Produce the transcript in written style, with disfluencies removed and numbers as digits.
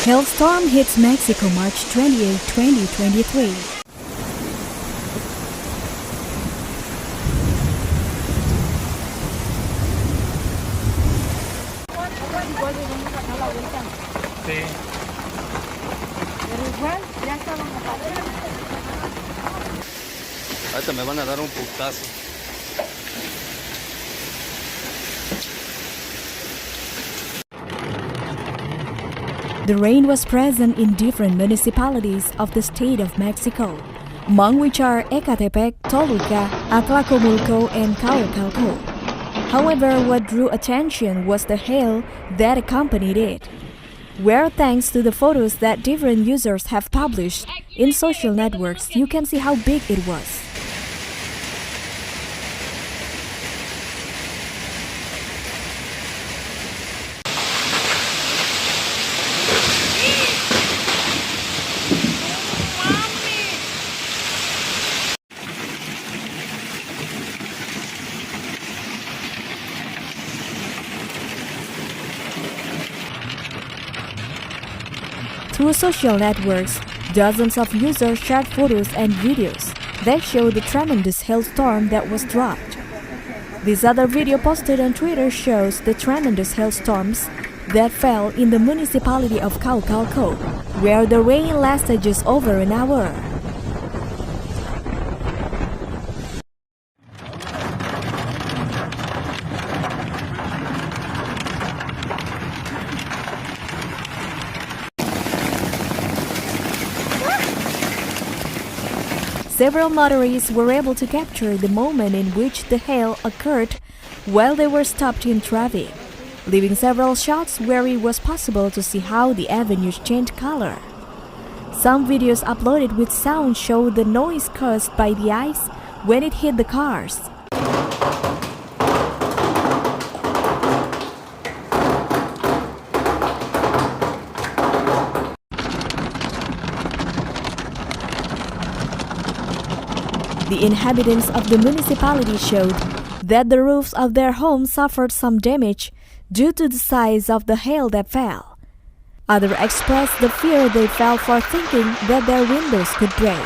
Hailstorm hits Mexico March 28, 2023. Sí. Ahorita me van a dar un putazo. The rain was present in different municipalities of the state of Mexico, among which are Ecatepec, Toluca, Atlacomulco and Coacalco. However, what drew attention was the hail that accompanied it, where thanks to the photos that different users have published in social networks, you can see how big it was. Through social networks, dozens of users shared photos and videos that show the tremendous hailstorm that was dropped. This other video posted on Twitter shows the tremendous hailstorms that fell in the municipality of Coacalco, where the rain lasted just over an hour. Several motorists were able to capture the moment in which the hail occurred while they were stopped in traffic, leaving several shots where it was possible to see how the avenues changed color. Some videos uploaded with sound show the noise caused by the ice when it hit the cars. The inhabitants of the municipality showed that the roofs of their homes suffered some damage due to the size of the hail that fell. Others expressed the fear they felt for thinking that their windows could break.